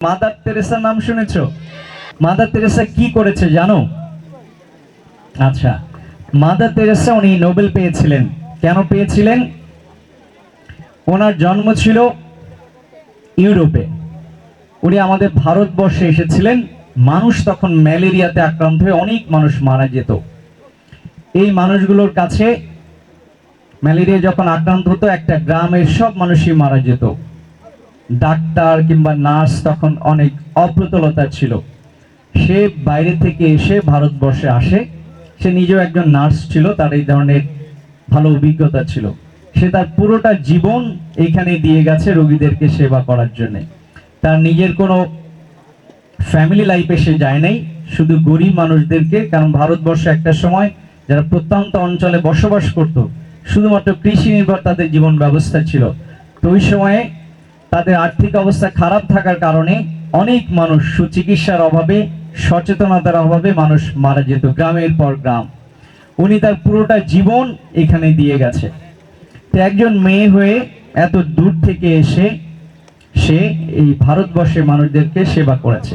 Mother তেরেসার নাম শুনেছো? Mother Teresa কি করেছে জানো? আচ্ছা, মাদার তেরেসা উনি নোবেল পেয়েছিলেন। কেন পেয়েছিলেন? ওনার জন্ম ছিল ইউরোপে, উনি আমাদের ভারতবর্ষে এসেছিলেন। মানুষ তখন ম্যালেরিয়াতে আক্রান্ত হয়ে অনেক মানুষ মারা যেত। এই মানুষগুলোর কাছে ম্যালেরিয়া যখন আক্রান্ত হতো, একটা গ্রামের সব মানুষই মারা যেত। ডাক্তার কিংবা নার্স তখন অনেক অপ্রতুলতা ছিল। সে বাইরে থেকে এসে ভারতবর্ষে আসে। সে নিজেও একজন নার্স ছিল, তার এই ধরনের ভালো অভিজ্ঞতা ছিল। সে তার পুরোটা জীবন এইখানে দিয়ে গেছে রোগীদেরকে সেবা করার জন্য। তার নিজের কোনো ফ্যামিলি লাইফে সে যায় নাই, শুধু গরিব মানুষদেরকে। কারণ ভারতবর্ষে একটা সময় যারা প্রত্যন্ত অঞ্চলে বসবাস করত, শুধুমাত্র কৃষি নির্ভর তাদের জীবন ব্যবস্থা ছিল। তো ওই সময়ে তাদের আর্থিক অবস্থা খারাপ থাকার কারণে অনেক মানুষ সুচিকিৎসার অভাবে, সচেতনতার অভাবে মানুষ মারা যেত গ্রামের পর গ্রাম। উনি তার পুরোটা জীবন এখানে দিয়ে গেছে। তো একজন মেয়ে হয়ে এত দূর থেকে এসে সে এই ভারতবর্ষের মানুষদেরকে সেবা করেছে।